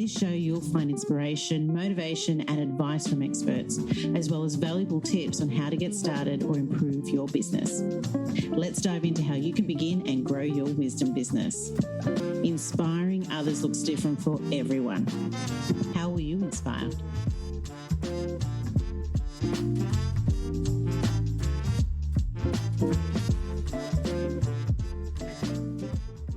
this show, you'll find inspiration, motivation, and advice from experts, as well as valuable tips on how to get started or improve your business. Let's dive into how you can begin and grow your wisdom business. Inspiring others looks different for everyone. How will you inspire?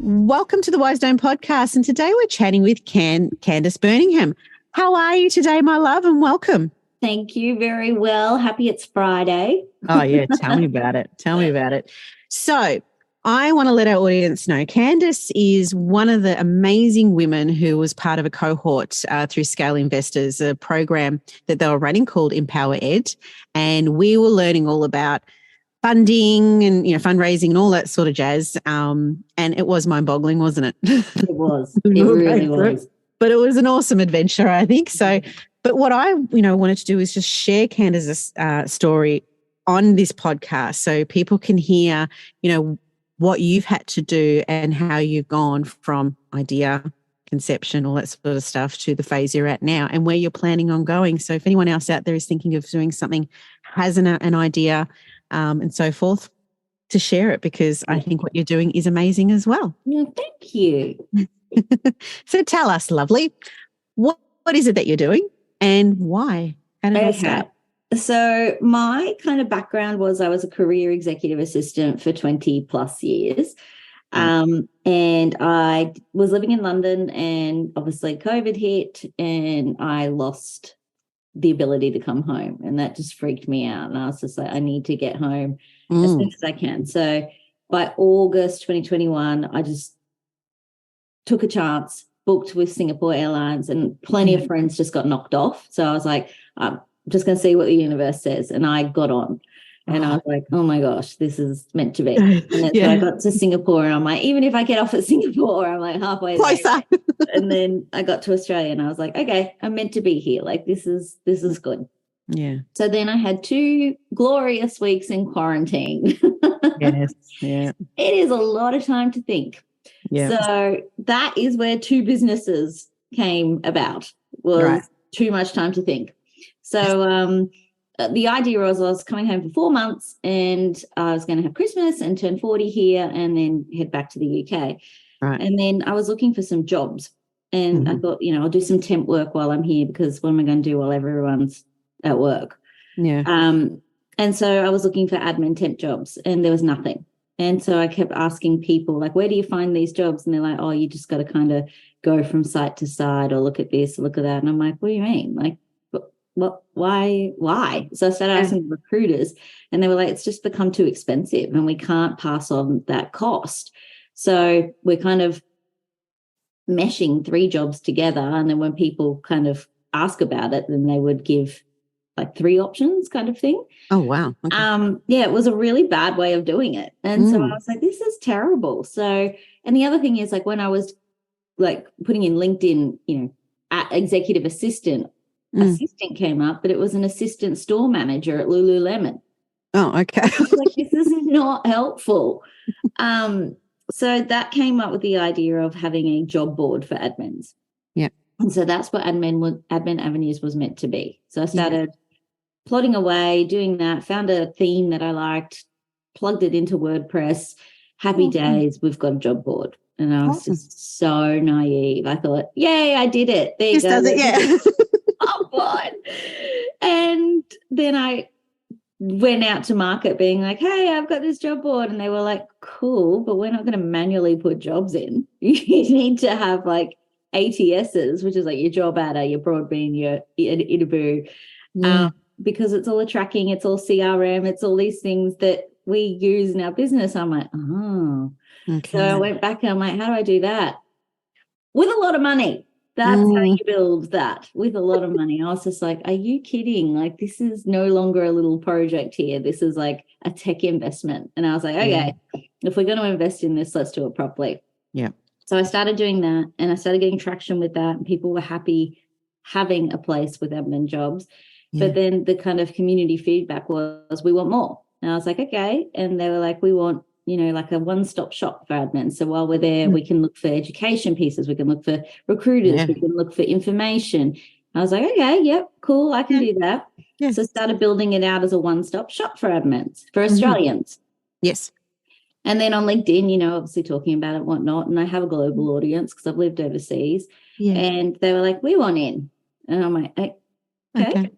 Welcome to the Wise Dome podcast, and today we're chatting with Candice Burningham. How are you today, my love, and welcome. Thank you. Very well. Happy it's Friday. Oh, yeah. Tell me about it. Tell me about it. So I want to let our audience know Candice is one of the amazing women who was part of a cohort through Scale Investors, a program that they were running called Empower Ed, and we were learning all about funding and, fundraising and all that sort of jazz. And it was mind-boggling, wasn't it? It was. It really was. But it was an awesome adventure, I think. So, but what I, wanted to do is just share Candice's story on this podcast so people can hear, what you've had to do and how you've gone from idea, conception, all that sort of stuff to the phase you're at now and where you're planning on going. So if anyone else out there is thinking of doing something, has an idea, and so forth, to share it, because I think what you're doing is amazing as well. Yeah, thank you. So tell us, lovely, what is it that you're doing and why? How did it start? So my kind of background was I was a career executive assistant for 20 plus years. And I was living in London, and obviously COVID hit and I lost the ability to come home, and that just freaked me out. And I was just like, I need to get home as soon as I can. So by August 2021, I just took a chance, booked with Singapore Airlines, and plenty of friends just got knocked off. So I was like, I'm just going to see what the universe says. And I got on. And I was like, oh, my gosh, this is meant to be. And that's when I got to Singapore, and I'm like, even if I get off at Singapore, I'm like halfway there. And then I got to Australia, and I was like, okay, I'm meant to be here. Like, this is good. Yeah. So then I had 2 glorious weeks in quarantine. Yes. Yeah. It is a lot of time to think. Yeah. So that is where 2 businesses came about, was too much time to think. So the idea was I was coming home for 4 months, and I was going to have Christmas and turn 40 here and then head back to the UK. Right. And then I was looking for some jobs, and I thought, I'll do some temp work while I'm here, because what am I going to do while everyone's at work? Yeah. And so I was looking for admin temp jobs, and there was nothing. And so I kept asking people, like, where do you find these jobs? And they're like, oh, you just got to kind of go from site to site, or look at this, or look at that. And I'm like, what do you mean? Like, what, why? So I started asking recruiters, and they were like, it's just become too expensive and we can't pass on that cost. So we're kind of meshing 3 jobs together. And then when people kind of ask about it, then they would give like 3 options kind of thing. Oh, wow. Okay. It was a really bad way of doing it. And so I was like, this is terrible. So, and the other thing is, like, when I was like putting in LinkedIn, executive assistant came up, but it was an assistant store manager at Lululemon. Oh, okay. I was like, this is not helpful. So that came up with the idea of having a job board for admins. Yeah. And so that's what Admin Avenues was meant to be. So I started plodding away, doing that, found a theme that I liked, plugged it into WordPress. Happy days, we've got a job board. And I was just so naive. I thought, yay, I did it. There you go. Does it, yeah. Oh, God. And then I went out to market being like, hey, I've got this job board. And they were like, cool, but we're not going to manually put jobs in. You need to have like ATSs, which is like your job adder, your broadbean, your interview, because it's all a tracking, it's all CRM, it's all these things that we use in our business. I'm like, oh. Okay. So I went back and I'm like, how do I do that? With a lot of money. That's how you build that, with a lot of money. I was just like, are you kidding? Like, this is no longer a little project here. This is like a tech investment. And I was like, okay, if we're going to invest in this, let's do it properly. Yeah. So I started doing that, and I started getting traction with that, and people were happy having a place with admin jobs. But then the kind of community feedback was, we want more. And I was like, okay. And they were like, we want like a one-stop shop for admin. So while we're there, we can look for education pieces, we can look for recruiters, we can look for information. I was like, okay, yep, cool, I can do that. Yeah. So started building it out as a one-stop shop for admins, for Australians. Yes. And then on LinkedIn, obviously talking about it and whatnot. And I have a global audience because I've lived overseas. Yeah. And they were like, we want in. And I'm like, okay.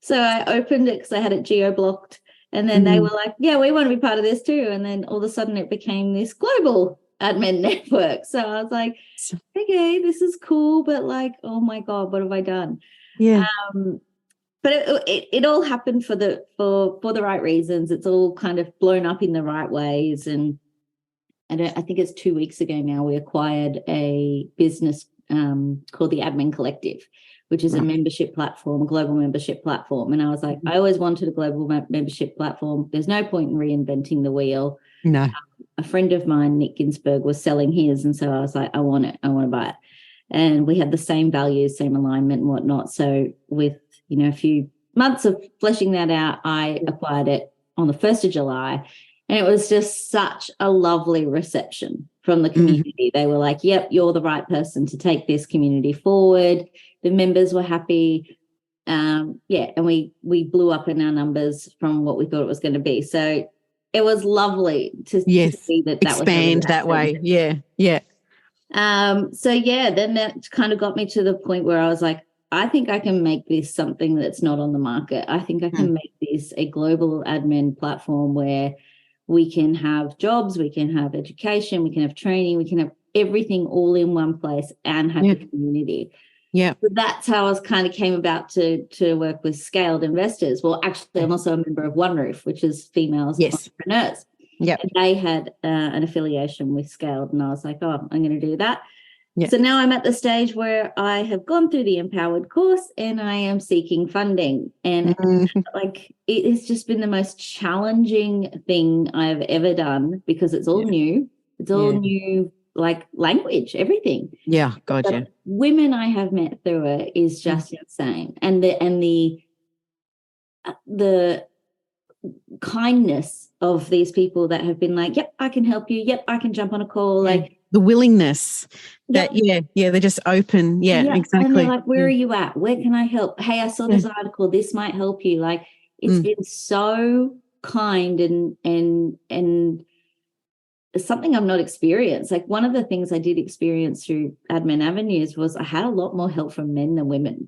So I opened it because I had it geo-blocked. And then they were like, yeah, we want to be part of this too. And then all of a sudden it became this global admin network. So I was like, okay, this is cool. But like, oh my God, what have I done? Yeah. But it all happened for the right reasons. It's all kind of blown up in the right ways. And I think it's 2 weeks ago now, we acquired a business called the Admin Collective, which is a membership platform, a global membership platform. And I was like, I always wanted a global membership platform. There's no point in reinventing the wheel. No. A friend of mine, Nick Ginsburg, was selling his. And so I was like, I want it. I want to buy it. And we had the same values, same alignment and whatnot. So with, a few months of fleshing that out, I acquired it on the 1st of July. And it was just such a lovely reception from the community. They were like, yep, you're the right person to take this community forward. The members were happy. And we blew up in our numbers from what we thought it was going to be. So it was lovely to see that expand was that way. Yeah. Yeah. Then that kind of got me to the point where I was like, I think I can make this something that's not on the market. I think I can make this a global admin platform where we can have jobs, we can have education, we can have training, we can have everything all in one place and have the community. Yeah. So that's how I kind of came about to work with scaled investors. Well, actually, I'm also a member of One Roof, which is females entrepreneurs. Yeah. They had an affiliation with Scaled, and I was like, oh, I'm going to do that. Yeah. So now I'm at the stage where I have gone through the Empowered course and I am seeking funding. And like, it has just been the most challenging thing I've ever done because it's all new. It's all new, like language, everything. Yeah, gotcha. The women I have met through it is just insane. And the kindness of these people that have been like, yep, I can help you. Yep, I can jump on a call. Like the willingness that, they're just open. Yeah, exactly. And they're like, where are you at? Where can I help? Hey, I saw this article. This might help you. Like, it's been so kind and something I've not experienced. Like, one of the things I did experience through Admin Avenues was I had a lot more help from men than women.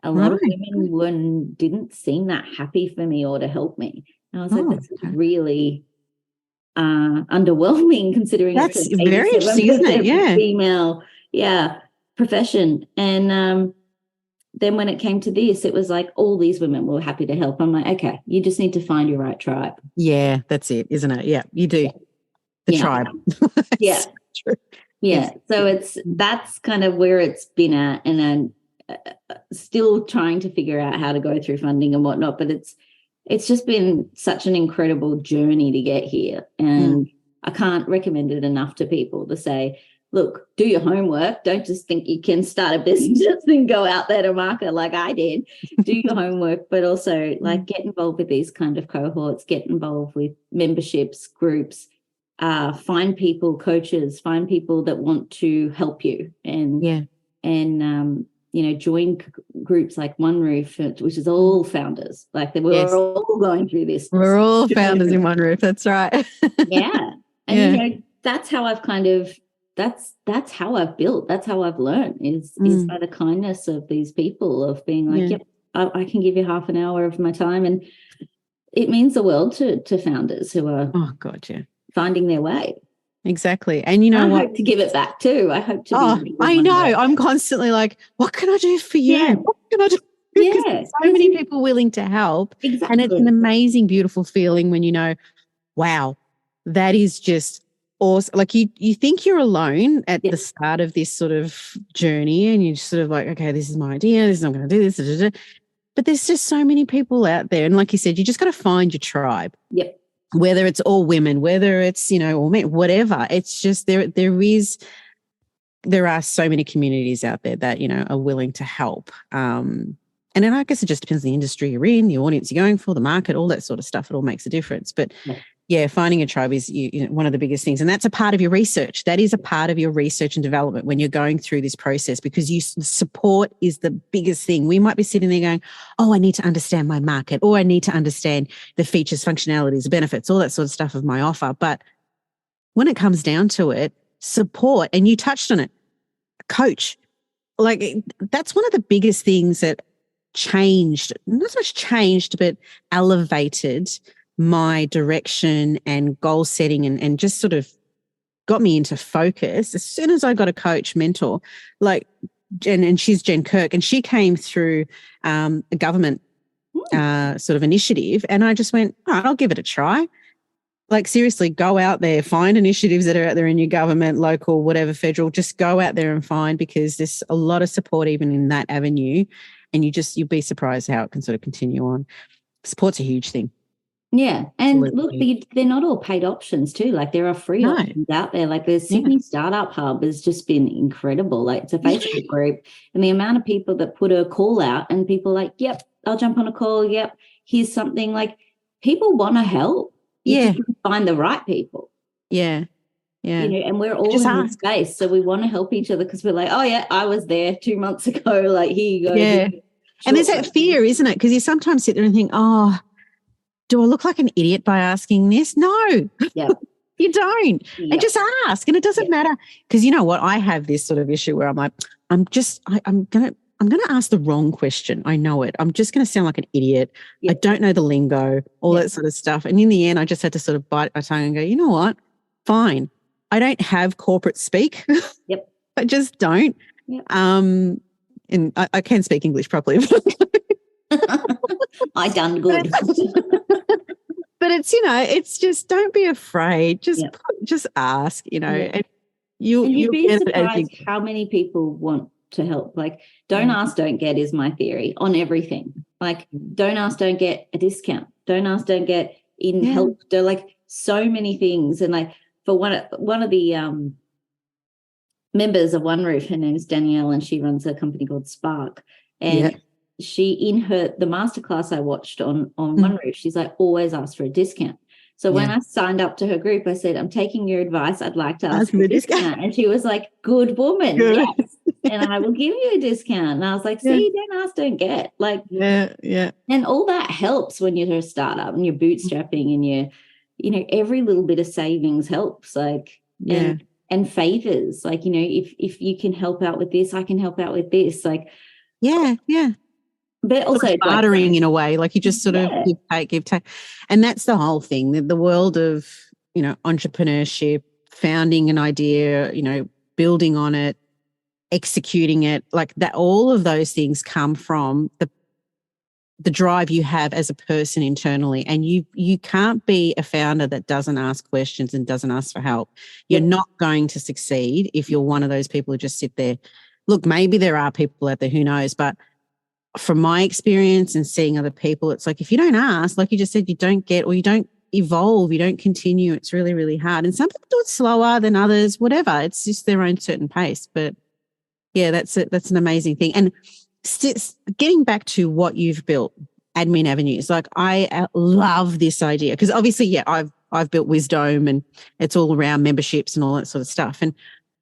A lot of women didn't seem that happy for me or to help me. And I was like, this is really underwhelming considering that's very interesting, isn't it? Yeah. Female, profession. And then when it came to this, it was like all these women were happy to help. I'm like, okay, you just need to find your right tribe. Yeah, that's it, isn't it? Yeah, you do. The tribe. Yeah. True. Yeah. So that's kind of where it's been at, and then still trying to figure out how to go through funding and whatnot. But it's just been such an incredible journey to get here. And I can't recommend it enough to people to say, look, do your homework. Don't just think you can start a business and go out there to market like I did. Do your homework, but also like get involved with these kind of cohorts, get involved with memberships, groups, find people, coaches, find people that want to help you and join groups like One Roof, which is all founders. Like we're all going through this. We're all founders in One Roof. That's right. Yeah. And that's how I've kind of that's how I've built. That's how I've learned is by the kindness of these people of being like, yep, I can give you half an hour of my time. And it means the world to founders who are finding their way. Exactly. And you know I hope to give it back too. I hope to I know. I'm constantly like, what can I do for you? Yeah. What can I do? Because there's so many people willing to help. Exactly. And it's an amazing, beautiful feeling when you know, wow, that is just awesome. Like you think you're alone at the start of this sort of journey and you're just sort of like, okay, this is my idea. This is I'm going to do this. Da, da, da. But there's just so many people out there. And like you said, you just got to find your tribe. Yep. Whether it's all women, whether it's, all men, whatever. It's just there are so many communities out there that, are willing to help. And then I guess it just depends on the industry you're in, the audience you're going for, the market, all that sort of stuff. It all makes a difference. But Yeah, finding a tribe is one of the biggest things. And that's a part of your research. That is a part of your research and development when you're going through this process, because support is the biggest thing. We might be sitting there going, oh, I need to understand my market, or I need to understand the features, functionalities, benefits, all that sort of stuff of my offer. But when it comes down to it, support, and you touched on it, coach, like that's one of the biggest things that changed, not so much changed, but elevated my direction and goal setting and just sort of got me into focus. As soon as I got a coach mentor, like Jen, and she's Jen Kirk, and she came through a government sort of initiative, and I just went, all right, I'll give it a try. Like seriously, go out there, find initiatives that are out there in your government, local, whatever, federal, just go out there and find, because there's a lot of support even in that avenue, and you'll be surprised how it can sort of continue on. Support's a huge thing. Yeah. And look, they're not all paid options too. Like there are free options out there. Like the Sydney Startup Hub has just been incredible. Like it's a Facebook group, and the amount of people that put a call out and people like, yep, I'll jump on a call. Yep, here's something. Like people want to help. You just find the right people. Yeah. Yeah. You know, and we're all in this space. So we want to help each other because we're like, oh yeah, I was there 2 months ago. Like here you go. Yeah. And there's that fear, isn't it? Because you sometimes sit there and think, oh, do I look like an idiot by asking this? No, you don't. And just ask. And it doesn't matter. Because you know what? I have this sort of issue where I'm like, I'm going to ask the wrong question. I know it. I'm just going to sound like an idiot. I don't know the lingo, all that sort of stuff. And in the end, I just had to sort of bite my tongue and go, you know what? Fine. I don't have corporate speak. I just don't. And I can speak English properly. I done good. But it's, it's just, don't be afraid. Just ask, and you'll be surprised how many people want to help. Like, don't ask, don't get is my theory on everything. Like, don't ask, don't get a discount. Don't ask, don't get in help. Like, so many things. And like, for one of the members of One Roof, her name is Danielle, and she runs a company called Spark. And she, in the masterclass I watched on One Roof, she's like, always ask for a discount. So when I signed up to her group, I said, I'm taking your advice. I'd like to ask for a discount. And she was like, good woman. Good. Yes. And I will give you a discount. And I was like, see, don't ask, don't get. Like, and all that helps when you're a startup and you're bootstrapping and every little bit of savings helps. Like, and favors. Like, if you can help out with this, I can help out with this. Like, but also sort of bartering in a way, like you just sort of give, take. And that's the whole thing, the world of, entrepreneurship, founding an idea, building on it, executing it, like that, all of those things come from the drive you have as a person internally. And you can't be a founder that doesn't ask questions and doesn't ask for help. You're not going to succeed if you're one of those people who just sit there. Look, maybe there are people out there, who knows, but from my experience and seeing other people, it's like if you don't ask, like you just said, you don't get, or you don't evolve, you don't continue. It's really, really hard. And some people do it slower than others, whatever. It's just their own certain pace. But yeah, that's an amazing thing. And getting back to what you've built, Admin Avenues, like I love this idea because obviously, I've built Wisdom and it's all around memberships and all that sort of stuff. And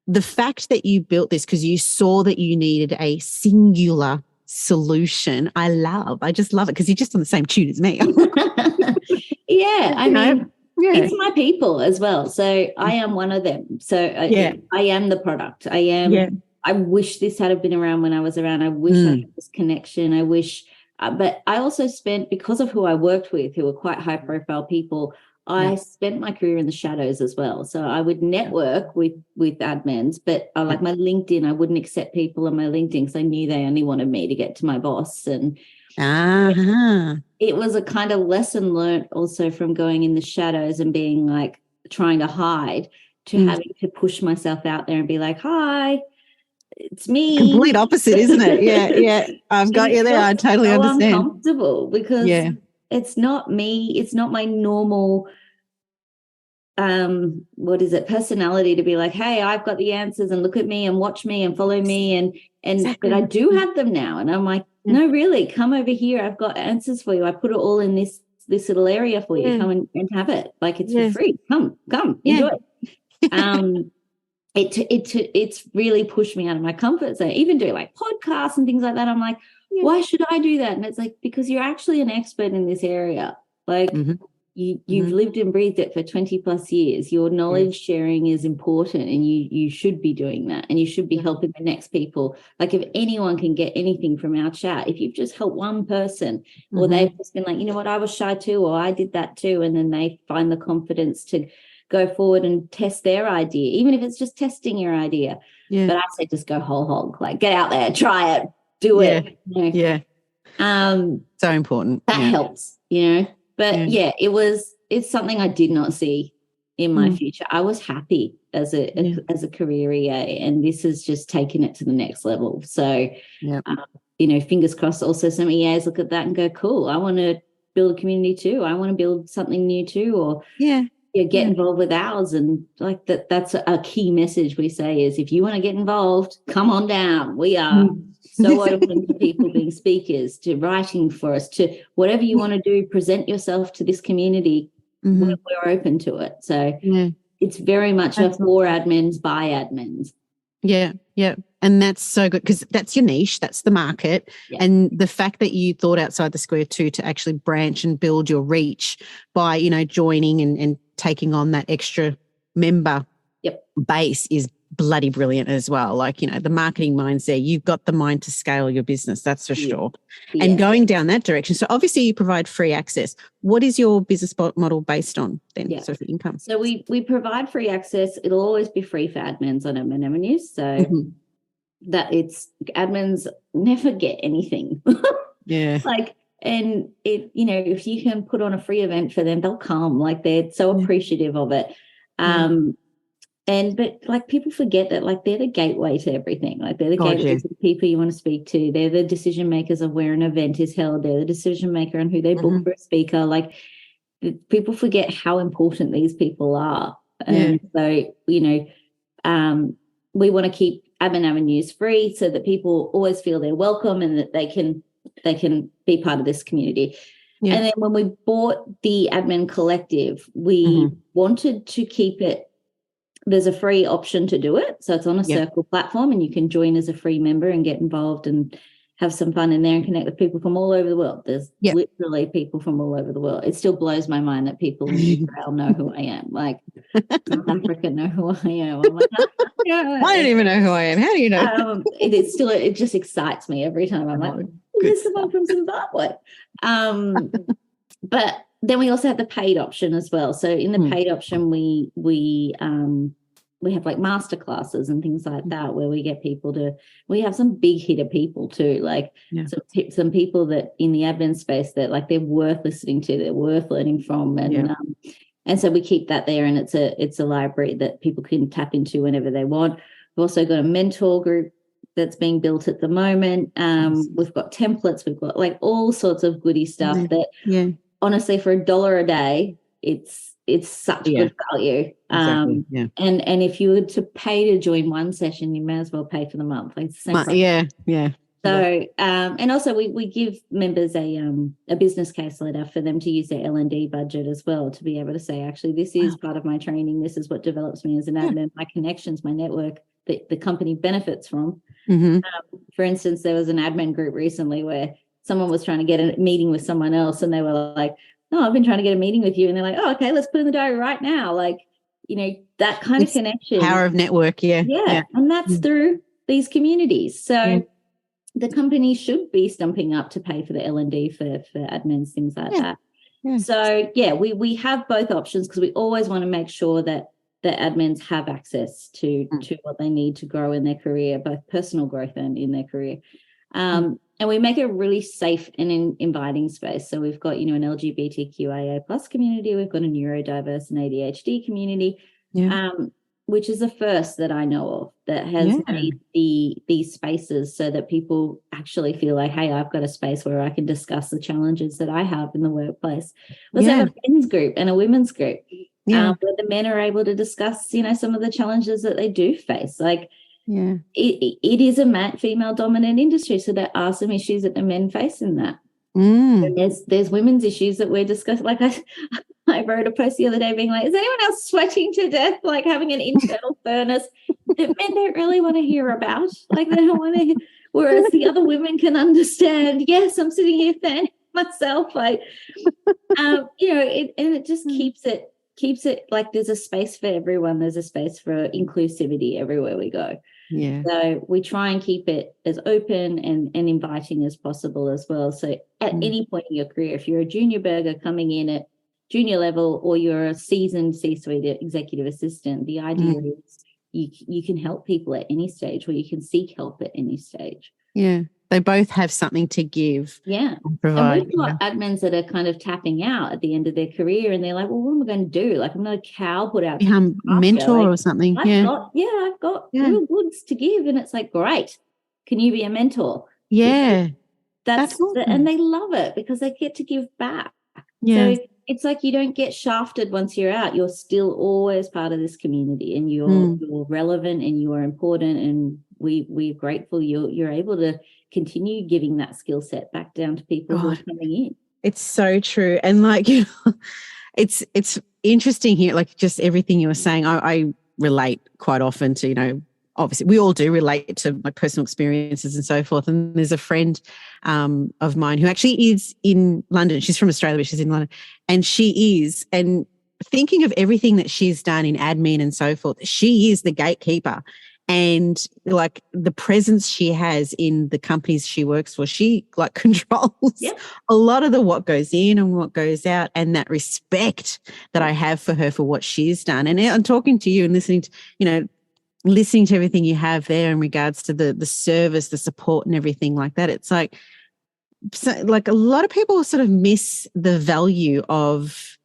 the fact that you built this because you saw that you needed a singular solution, I just love it because you're just on the same tune as me. I mean, it's my people as well. So I am one of them. So I am the product. I am. I wish this had been around when I was around. I wish I had this connection. I wish, but I also spent, because of who I worked with, who were quite high profile people, I spent my career in the shadows as well. So I would network with admins, but like my LinkedIn, I wouldn't accept people on my LinkedIn because I knew they only wanted me to get to my boss. And it was a kind of lesson learned also from going in the shadows and being like trying to hide to having to push myself out there and be like, hi, it's me. Complete opposite, isn't it? Yeah. I've got you there. I totally understand. Uncomfortable because it's not me. It's not my normal personality to be like, hey, I've got the answers and look at me and watch me and follow me and but I do have them now. And I'm like, no, really, come over here. I've got answers for you. I put it all in this this little area for you. Come and have it. Like, it's for free. Come, enjoy it. It's really pushed me out of my comfort zone. Even doing like podcasts and things like that, I'm like, why should I do that? And it's like, because you're actually an expert in this area. Like, you've lived and breathed it for 20 plus years. Your knowledge sharing is important, and you should be doing that, and you should be helping the next people. Like, if anyone can get anything from our chat, if you've just helped one person, or they've just been like, you know what, I was shy too, or I did that too, and then they find the confidence to go forward and test their idea, even if it's just testing your idea. But I say just go whole hog, like, get out there, try it, do it. You know? So important. That helps, you know. But it's something I did not see in my future. I was happy as a career EA, and this has just taken it to the next level. So, you know, fingers crossed. Also, some EAs look at that and go, cool, I want to build a community too. I want to build something new too, or get involved with ours. And like that's a key message we say is, if you want to get involved, come on down. We are so open to people being speakers, to writing for us, to whatever you want to do, present yourself to this community. We're open to it. So it's very much a for admins, by admins. And that's so good, because that's your niche, that's the market. And the fact that you thought outside the square too, to actually branch and build your reach by, you know, joining and taking on that extra member base is bloody brilliant as well. Like, you know, the marketing mind's there. You've got the mind to scale your business, that's for sure. And going down that direction. So obviously you provide free access. What is your business model based on then? So for income. So we provide free access. It'll always be free for admins on Admin Avenues. So that it's admins never get anything. Like, and it, you know, if you can put on a free event for them, they'll come. Like, they're so appreciative of it. But like, people forget that, like, they're the gateway to everything. Like, they're the gateway to the people you want to speak to. They're the decision makers of where an event is held. They're the decision maker on who they book for a speaker. Like, people forget how important these people are. And so, you know, we want to keep Admin Avenues free so that people always feel they're welcome and that they can be part of this community. And then when we bought the Admin Collective, we wanted to keep it. There's a free option to do it. So it's on a Circle platform, and you can join as a free member and get involved and have some fun in there and connect with people from all over the world. There's literally people from all over the world. It still blows my mind that people in Israel know who I am. Like, South Africa know who I am. I'm like, I don't even know who I am. How do you know? It just excites me every time. I'm like, there's someone from Zimbabwe. But then we also have the paid option as well. So in the paid option, we have like master classes and things like that, where we get people to. We have some big hitter people too, like some people that in the admin space that, like, they're worth listening to, they're worth learning from, and so we keep that there, and it's a library that people can tap into whenever they want. We've also got a mentor group that's being built at the moment. We've got templates, we've got like all sorts of goody stuff that honestly, for $1 a day, it's such good value. And if you were to pay to join one session, you may as well pay for the month. Like, it's the same price. So and also we give members a business case letter for them to use their L&D budget as well, to be able to say, actually, this is part of my training, this is what develops me as an admin, my connections, my network that the company benefits from. For instance, there was an admin group recently where someone was trying to get a meeting with someone else, and they were like, no, I've been trying to get a meeting with you. And they're like, oh, okay, let's put it in the diary right now. Like, you know, that kind of connection. Power of network, And that's through these communities. So the company should be stumping up to pay for the L&D for admins, things like that. So, we have both options, because we always want to make sure that the admins have access to what they need to grow in their career, both personal growth and in their career. And we make a really safe and inviting space. So we've got, an LGBTQIA plus community. We've got a neurodiverse and ADHD community, which is the first that I know of that has made these spaces so that people actually feel like, hey, I've got a space where I can discuss the challenges that I have in the workplace. We also have a men's group and a women's group where the men are able to discuss, some of the challenges that they do face. Like, it is a female dominant industry, so there are some issues that the men face in that. And there's women's issues that we're discussing. Like I wrote a post the other day being like, is anyone else sweating to death, like having an internal furnace that men don't really want to hear about? Like they don't want to, whereas the other women can understand, yes, I'm sitting here fanning myself. Like, it just keeps it like there's a space for everyone. There's a space for inclusivity everywhere we go. Yeah. So we try and keep it as open and inviting as possible as well. So at any point in your career, if you're a junior burger coming in at junior level or you're a seasoned C-suite executive assistant, the idea is you can help people at any stage, or you can seek help at any stage. Yeah. They both have something to give. Yeah. And provide. And we've got admins that are kind of tapping out at the end of their career, and they're like, well, what am I going to do? Like, I'm not a cow put out. Become mentor or something. I've got real goods to give. And it's like, great. Can you be a mentor? Yeah. That's awesome. And they love it because they get to give back. Yeah. So it's like you don't get shafted once you're out. You're still always part of this community, and you're relevant and you are important, and we're grateful you're able to continue giving that skill set back down to people who are coming in. It's so true. And like, it's interesting here, like just everything you were saying, I relate quite often to, obviously we all do relate to my personal experiences and so forth. And there's a friend of mine who actually is in London. She's from Australia, but she's in London. And and thinking of everything that she's done in admin and so forth, she is the gatekeeper. And like the presence she has in the companies she works for, she like controls a lot of what goes in and what goes out, and that respect that I have for her for what she's done. And I'm talking to you and listening to everything you have there in regards to the service, the support and everything like that. It's like a lot of people sort of miss the value of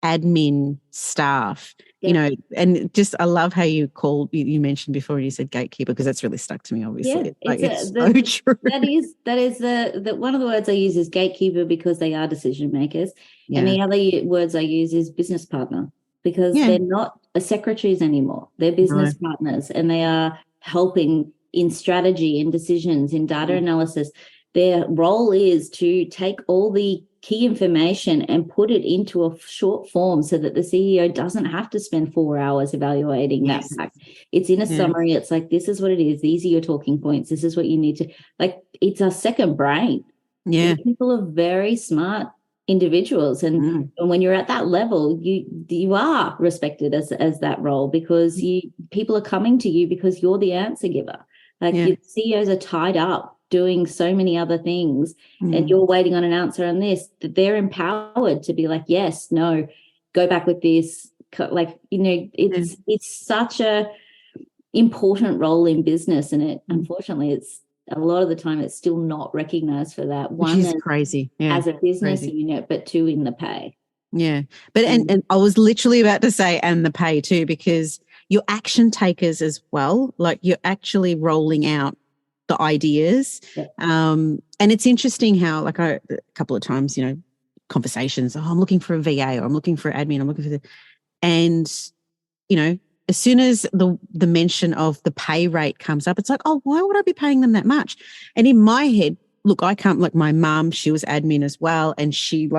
admin staff. And just I love how you mentioned before, you said gatekeeper, because that's really stuck to me, obviously. It's so true. That is the one of the words I use is gatekeeper, because they are decision makers. Yeah. And the other words I use is business partner, because they're not secretaries anymore. They're business partners, and they are helping in strategy, in decisions, in data analysis. Their role is to take all the key information and put it into a short form so that the CEO doesn't have to spend 4 hours evaluating that fact. It's in a summary. It's like, this is what it is. These are your talking points. This is what you need to, like, it's a second brain. Yeah. People are very smart individuals. And when you're at that level, you are respected as that role, because people are coming to you because you're the answer giver. Like your CEOs are tied up doing so many other things, and you're waiting on an answer on this, that they're empowered to be like, yes, no, go back with this. Like, it's such a important role in business, and unfortunately it's a lot of the time it's still not recognized for that. One, which is crazy. Yeah, as a business unit, but two, in the pay. Yeah. But and I was literally about to say, and the pay too, because you're action takers as well. Like, you're actually rolling out the ideas. And it's interesting how, like, a couple of times, conversations, I'm looking for a VA, or I'm looking for admin, I'm looking for and as soon as the mention of the pay rate comes up, it's like, oh, why would I be paying them that much? And in my head, look, I can't, like, my mum, she was admin as well, and she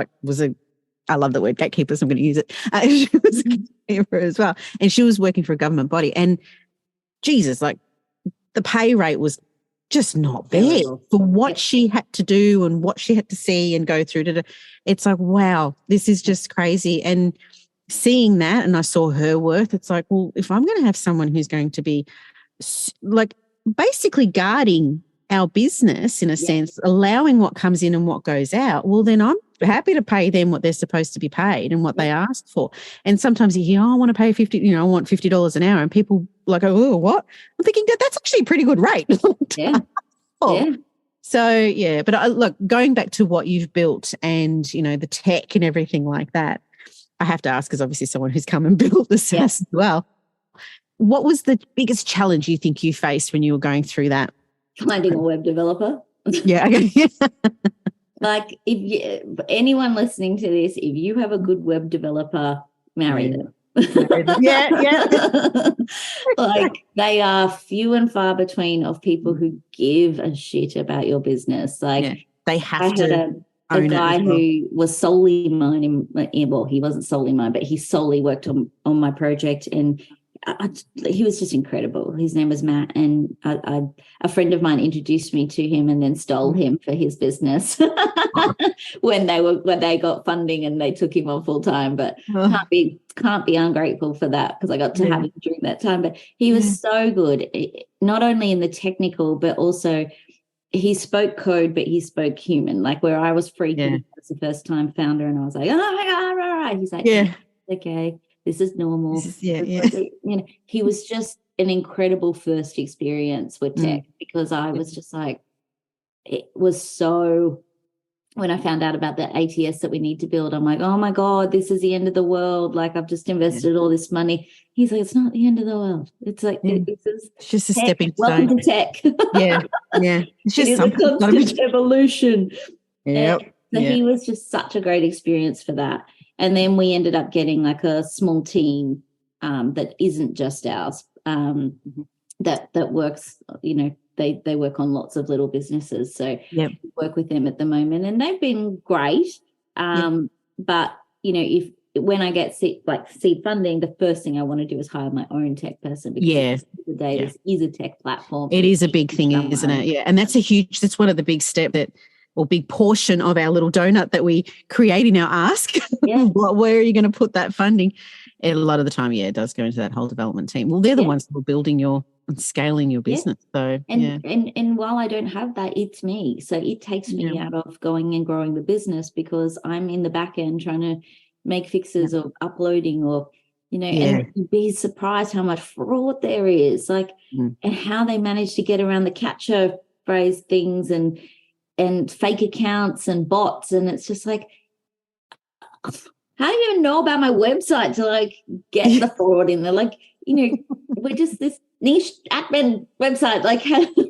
I love the word gatekeeper, so I'm going to use it. She was a gatekeeper as well, and she was working for a government body, and Jesus, like, the pay rate was just not there for what she had to do and what she had to see and go through. It's like, wow, this is just crazy. And seeing that, and I saw her worth, it's like, well, if I'm going to have someone who's going to be like basically guarding our business in a sense, allowing what comes in and what goes out, well, then I'm happy to pay them what they're supposed to be paid and what they ask for. And sometimes you hear, I want to pay I want $50 an hour, and people like, oh, what? I'm thinking that's actually a pretty good rate. So, but look, going back to what you've built and, the tech and everything like that, I have to ask, because obviously someone who's come and built the SaaS as well, what was the biggest challenge you think you faced when you were going through that? Finding a web developer. Yeah. Okay. Like, anyone listening to this, if you have a good web developer, marry them. Yeah. Like, they are few and far between of people who give a shit about your business. Like, they have to a guy who was solely mine. Well, he wasn't solely mine, but he solely worked on my project, and he was just incredible. His name was Matt, and a friend of mine introduced me to him and then stole him for his business when they got funding and they took him on full time. But can't be ungrateful for that, because I got to have him during that time. But he was so good, not only in the technical, but also he spoke code, but he spoke human. Like where I was freaking as the first time founder, and I was like, oh my God, right. He's like, okay, this is normal. He was just an incredible first experience with tech, because I was just like, it was so, when I found out about the ATS that we need to build, I'm like, oh my God, this is the end of the world. Like I've just invested all this money. He's like, it's not the end of the world. It's like, it's just a stepping stone. Welcome to tech. It's just a constant evolution. So he was just such a great experience for that. And then we ended up getting like a small team that isn't just ours, that works, they work on lots of little businesses. So we work with them at the moment, and they've been great. But, when I get seed funding, the first thing I want to do is hire my own tech person, because at the end of the day, this is a tech platform. It is a big thing, isn't it? Yeah. And that's one of the big steps or big portion of our little donut that we create in our ask. Where are you going to put that funding? And a lot of the time, it does go into that whole development team. Well, they're the ones that are building and scaling your business. So and while I don't have that, it's me. So it takes me out of going and growing the business, because I'm in the back end trying to make fixes or uploading or and you'd be surprised how much fraud there is, and how they manage to get around the capture phrase things and fake accounts and bots. And it's just like, how do you even know about my website to get the fraud in there? We're just this niche admin website.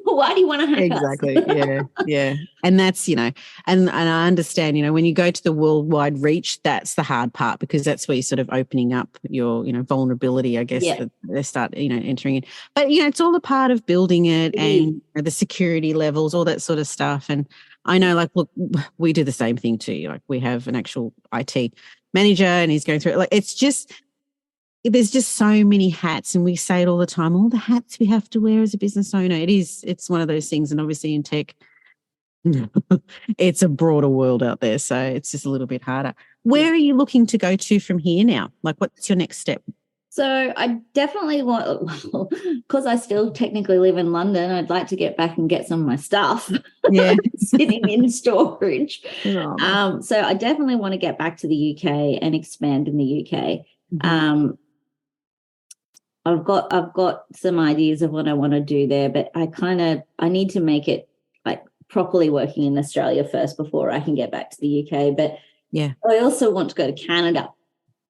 Why do you want to hack us? Exactly. And that's, and I understand, when you go to the worldwide reach, that's the hard part, because that's where you're sort of opening up your, vulnerability, I guess, that they start, entering in. But, it's all a part of building it and the security levels, all that sort of stuff. And I know, look, we do the same thing too. We have an actual IT manager, and he's going through it. It's just, there's just so many hats, and we say it all the time, all the hats we have to wear as a business owner. It's one of those things. And obviously in tech, it's a broader world out there. So it's just a little bit harder. Where are you looking to go to from here now? What's your next step? So I definitely want, because I still technically live in London, I'd like to get back and get some of my stuff sitting in storage. So I definitely want to get back to the UK and expand in the UK. I've got some ideas of what I want to do there, but I need to make it properly working in Australia first before I can get back to the UK. But I also want to go to Canada.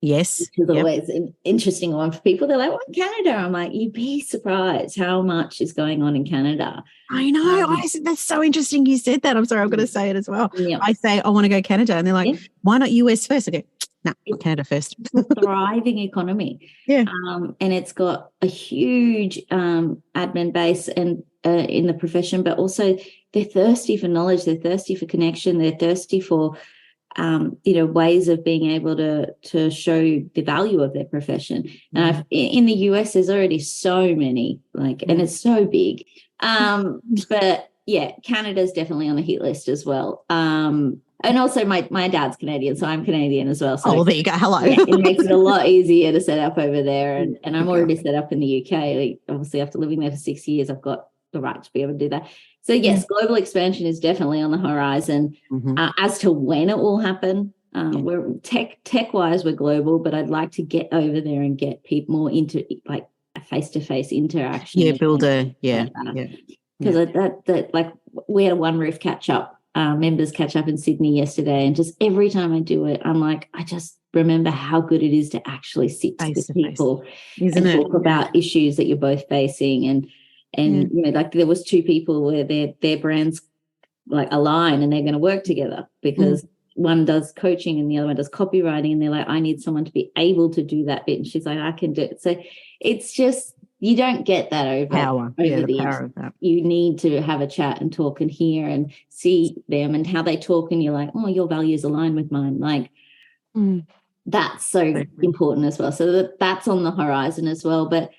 Yes. Which is always an interesting one for people. They're like, what, Canada? I'm like, you'd be surprised how much is going on in Canada. I know. That's so interesting you said that. I'm sorry, I'm going to say it as well. I say, I want to go Canada. And they're like, why not US first? I go, no, Canada first. It's a thriving economy. And it's got a huge admin base and in the profession, but also they're thirsty for knowledge. They're thirsty for connection. They're thirsty for ways of being able to show the value of their profession. And in the US, there's already so many, and it's so big. But Canada's definitely on the hit list as well. And also my dad's Canadian, so I'm Canadian as well. So there you go. Hello. It makes it a lot easier to set up over there. And I'm already set up in the UK. Obviously, after living there for 6 years, I've got the right to be able to do that. So yes, global expansion is definitely on the horizon. As to when it will happen, we're tech wise, we're global, but I'd like to get over there and get people more into a face-to-face interaction. Because that we had a One Roof catch up, members catch up in Sydney yesterday, and just every time I do it, I'm like, I just remember how good it is to actually sit with people and talk about issues that you're both facing. And there was two people where their brands align and they're going to work together, because one does coaching and the other one does copywriting, and they're like, I need someone to be able to do that bit, and she's like, I can do it. So it's just you don't get that over the the power internet. of that. You need to have a chat and talk and hear and see them and how they talk, and you're like, oh, your values align with mine. Like that's so important as well. So that's on the horizon as well. But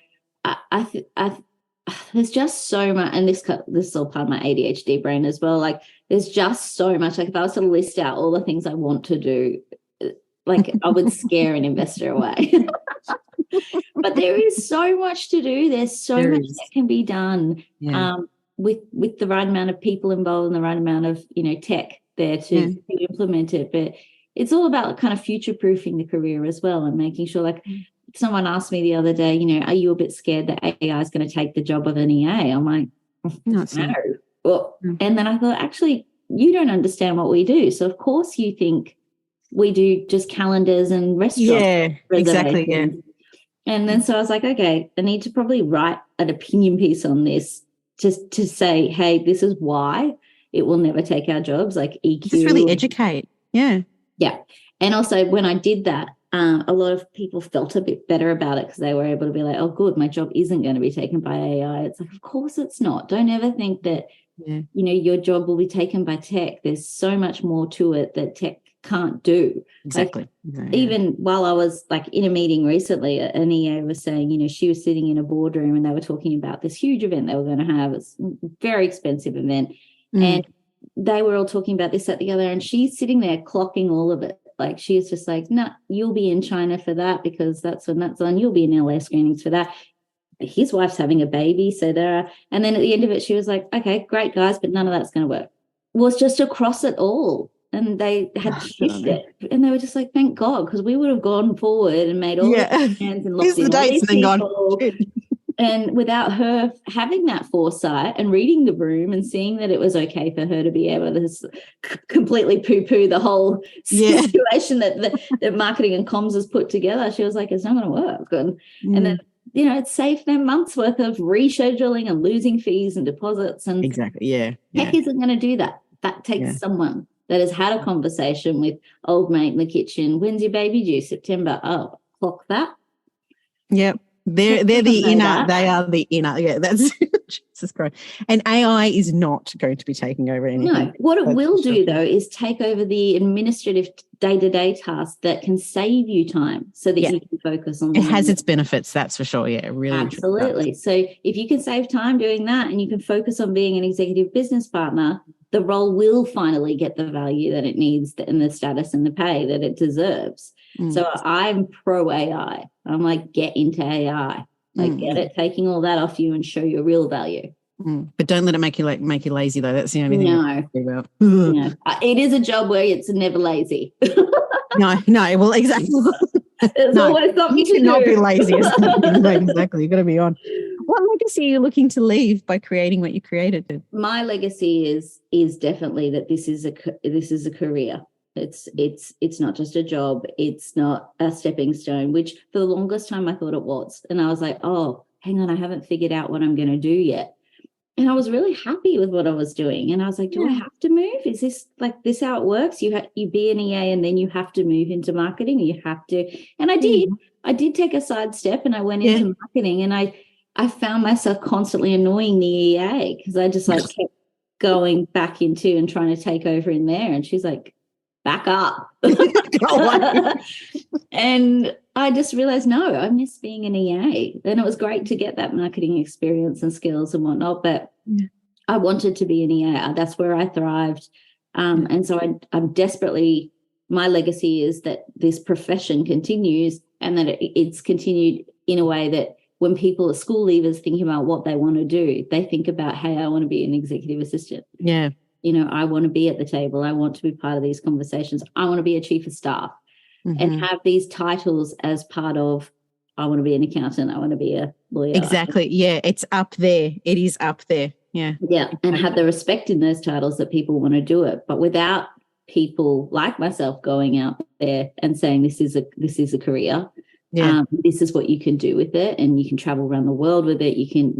I there's just so much, and this is all part of my ADHD brain as well. Like there's just so much. Like if I was to list out all the things I want to do, like I would scare an investor away. But there is so much to do. There's so much that can be done with the right amount of people involved and the right amount of, tech there to implement it. But it's all about kind of future-proofing the career as well, and making sure, like someone asked me the other day, are you a bit scared that AI is going to take the job of an EA? I'm like, no. Well, and then I thought, actually, you don't understand what we do. So of course you think we do just calendars and restaurant exactly. Yeah. And then so I was like, okay, I need to probably write an opinion piece on this just to say, hey, this is why it will never take our jobs, like EQ. Just really educate. Yeah. Yeah. And also when I did that, a lot of people felt a bit better about it because they were able to be like, oh, good, my job isn't going to be taken by AI. It's like, of course it's not. Don't ever think that, your job will be taken by tech. There's so much more to it that tech can't do. Exactly. Like, even while I was like in a meeting recently, an EA was saying, she was sitting in a boardroom and they were talking about this huge event they were going to have. It's a very expensive event. And they were all talking about this, that, the other, and she's sitting there clocking all of it. Like she's just like, no, you'll be in China for that because that's when that's on. You'll be in LA screenings for that. His wife's having a baby, so there are. And then at the end of it, she was like, okay, great, guys, but none of that's going to work. Was just across it all. And they had shifted, and they were just like, thank God, because we would have gone forward and made all the plans and locked in all these people. And without her having that foresight and reading the room and seeing that it was okay for her to be able to completely poo-poo the whole situation that marketing and comms has put together, she was like, it's not going to work. And then, it saved them months worth of rescheduling and losing fees and deposits. And tech isn't going to do that. That takes someone that has had a conversation with old mate in the kitchen. When's your baby due? September. Oh, clock that. Yep. They're the inner. They are the inner. Yeah, that's Jesus Christ. And AI is not going to be taking over anything. No, what it will do though is take over the administrative day-to-day tasks that can save you time, so that you can focus on. It has its benefits, that's for sure. Yeah, really. Absolutely. So if you can save time doing that, and you can focus on being an executive business partner, the role will finally get the value that it needs and the status and the pay that it deserves. So I'm pro AI. I'm like, get into AI. Like, get it taking all that off you and show your real value. But don't let it make you lazy though. That's the only thing. No. It is a job where it's never lazy. No. Well, exactly. There's always something to do. Not be lazy. Exactly. You've got to be on. What legacy are you looking to leave by creating what you created? My legacy is definitely that this is a career. It's not just a job. It's not a stepping stone, which for the longest time I thought it was. And I was like, oh, hang on, I haven't figured out what I'm going to do yet. And I was really happy with what I was doing. And I was like, do I have to move? Is this like this how it works? You be an EA and then you have to move into marketing. You have to. And I did. I did take a side step and I went into marketing, and I found myself constantly annoying the EA because I just kept going back into and trying to take over in there. And she's like, back up. And I just realized, no, I miss being an EA. And it was great to get that marketing experience and skills and whatnot, but I wanted to be an EA. That's where I thrived. And so I'm desperately, my legacy is that this profession continues, and that it's continued in a way that when people are school leavers thinking about what they want to do, they think about, hey, I want to be an executive assistant. Yeah. I want to be at the table. I want to be part of these conversations. I want to be a chief of staff and have these titles as part of, I want to be an accountant. I want to be a lawyer. Exactly. Yeah. It's up there. It is up there. Yeah. Yeah. And have the respect in those titles that people want to do it. But without people like myself going out there and saying, this is a career. Yeah. This is what you can do with it, and you can travel around the world with it. You can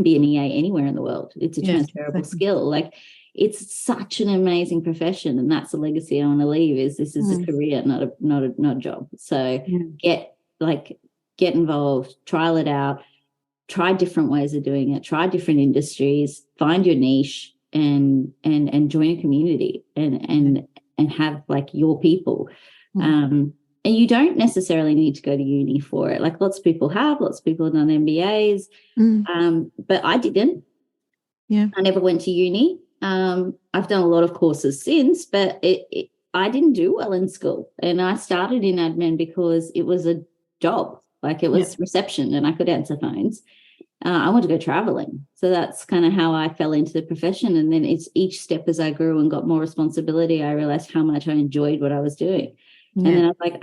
be an EA anywhere in the world. It's a transferable skill. Like, it's such an amazing profession, and that's the legacy I want to leave. This is a career, not a job. So get involved, trial it out, try different ways of doing it, try different industries, find your niche, and join a community and have like your people. And you don't necessarily need to go to uni for it. Like lots of people have done MBAs, but I didn't. Yeah, I never went to uni. I've done a lot of courses since, but I didn't do well in school. And I started in admin because it was a job, like it was reception and I could answer phones. I wanted to go traveling. So that's kind of how I fell into the profession. And then it's each step as I grew and got more responsibility, I realized how much I enjoyed what I was doing. Yeah. And then I was like,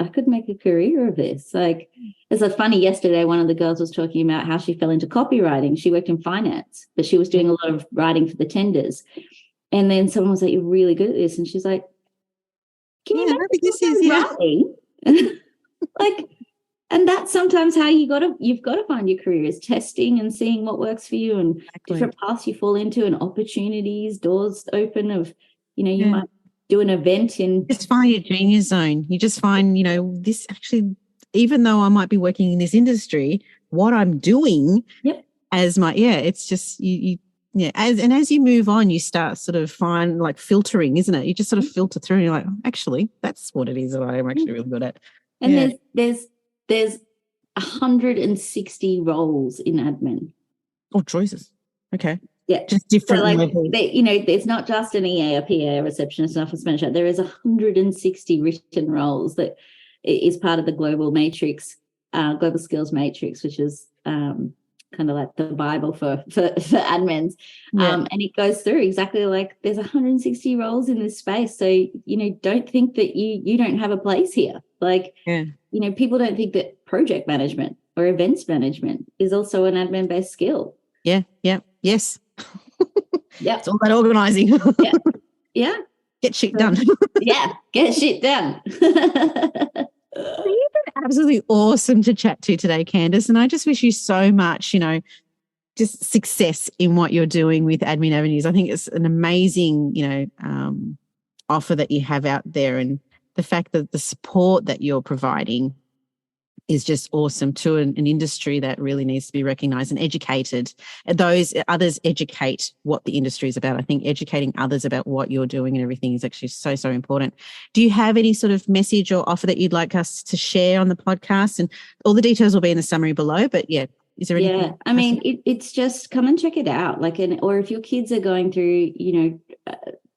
I could make a career of this. Like, it's so funny. Yesterday, one of the girls was talking about how she fell into copywriting. She worked in finance, but she was doing a lot of writing for the tenders. And then someone was like, "You're really good at this," and she's like, "Can you make this writing?" Like, and that's sometimes how you've got to find your career, is testing and seeing what works for you and different paths you fall into and opportunities, doors open of, you might do an event in. Just find your genius zone. You just find, this actually, even though I might be working in this industry, what I'm doing as my, it's just as you move on, you start sort of find like filtering, isn't it? You just sort of filter through and you're like, actually, that's what it is that I'm actually really good at. And there's 160 roles in admin. Oh, choices. Okay. Yeah, just different. So there's not just an EA, a PA, a receptionist, an office manager. There is 160 written roles that is part of the global matrix, global skills matrix, which is kind of like the Bible for admins. And it goes through exactly like there's 160 roles in this space. So don't think that you don't have a place here. Like people don't think that project management or events management is also an admin-based skill. Yes. It's all about organising. Get shit done. Get shit done. You've been absolutely awesome to chat to today, Candice, and I just wish you so much, just success in what you're doing with Admin Avenues. I think it's an amazing, offer that you have out there, and the fact that the support that you're providing is just awesome to an industry that really needs to be recognised and educated. Those others educate what the industry is about. I think educating others about what you're doing and everything is actually so, so important. Do you have any sort of message or offer that you'd like us to share on the podcast? And all the details will be in the summary below, but is there anything? Yeah, I mean, it's just come and check it out. Like, or if your kids are going through,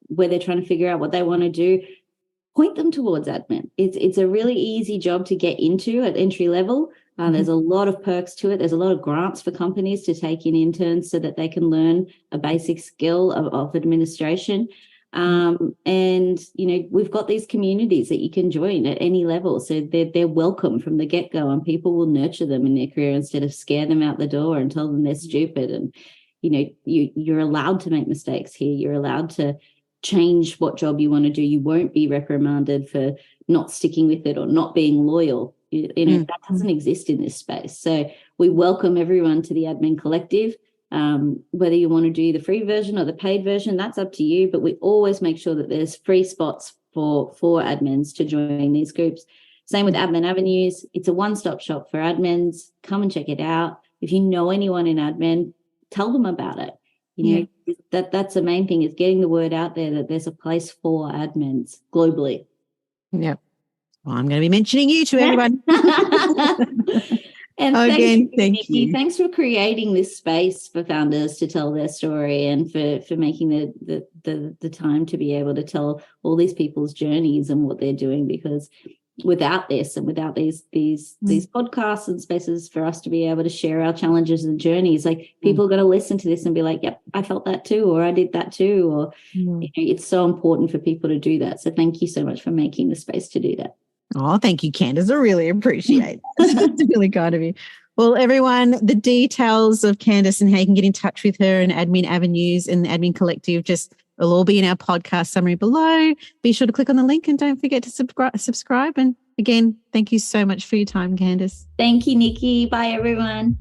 where they're trying to figure out what they want to do, point them towards admin. It's a really easy job to get into at entry level. There's a lot of perks to it. There's a lot of grants for companies to take in interns so that they can learn a basic skill of administration. And we've got these communities that you can join at any level. So they're welcome from the get-go, and people will nurture them in their career instead of scare them out the door and tell them they're stupid. And, you're allowed to make mistakes here. You're allowed to change what job you want to do. You won't be reprimanded for not sticking with it or not being loyal. That doesn't exist in this space. So we welcome everyone to the Admin Collective. Whether you want to do the free version or the paid version, that's up to you. But we always make sure that there's free spots for admins to join these groups. Same with Admin Avenues. It's a one-stop shop for admins. Come and check it out. If you know anyone in admin, tell them about it. That's the main thing, is getting the word out there that there's a place for admins globally. Yeah. Well, I'm going to be mentioning you to everyone. And thank you. Thanks for creating this space for founders to tell their story, and for making the time to be able to tell all these people's journeys and what they're doing, because without this and without these podcasts and spaces for us to be able to share our challenges and journeys, like people are going to listen to this and be like, yep, I felt that too, or I did that too, or it's so important for people to do that. So thank you so much for making the space to do that. Oh, thank you, Candice. I really appreciate it. It's really kind of you. Well, everyone, the details of Candice and how you can get in touch with her and Admin Avenues and the Admin Collective it'll all be in our podcast summary below. Be sure to click on the link and don't forget to subscribe. And again, thank you so much for your time, Candice. Thank you, Nikki. Bye, everyone.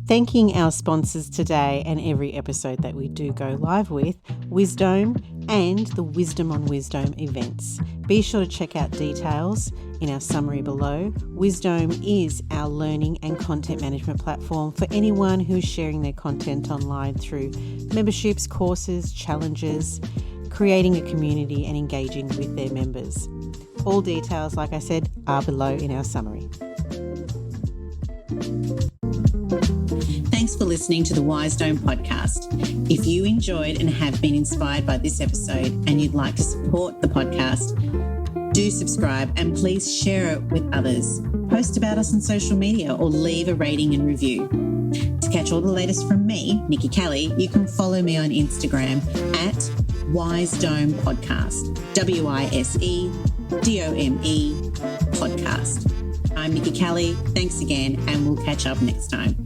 Thanking our sponsors today and every episode that we do go live with, Wisdom and the Wisdom on Wisdom events. Be sure to check out details in our summary below. Wisdom is our learning and content management platform for anyone who's sharing their content online through memberships, courses, challenges, creating a community and engaging with their members. All details, like I said, are below in our summary. Thanks for listening to the Wisdom podcast. If you enjoyed and have been inspired by this episode and you'd like to support the podcast, do subscribe and please share it with others. Post about us on social media or leave a rating and review. To catch all the latest from me, Nikki Kelly, you can follow me on Instagram at Wisdom Podcast, WISEDOME podcast. I'm Nikki Kelly. Thanks again, and we'll catch up next time.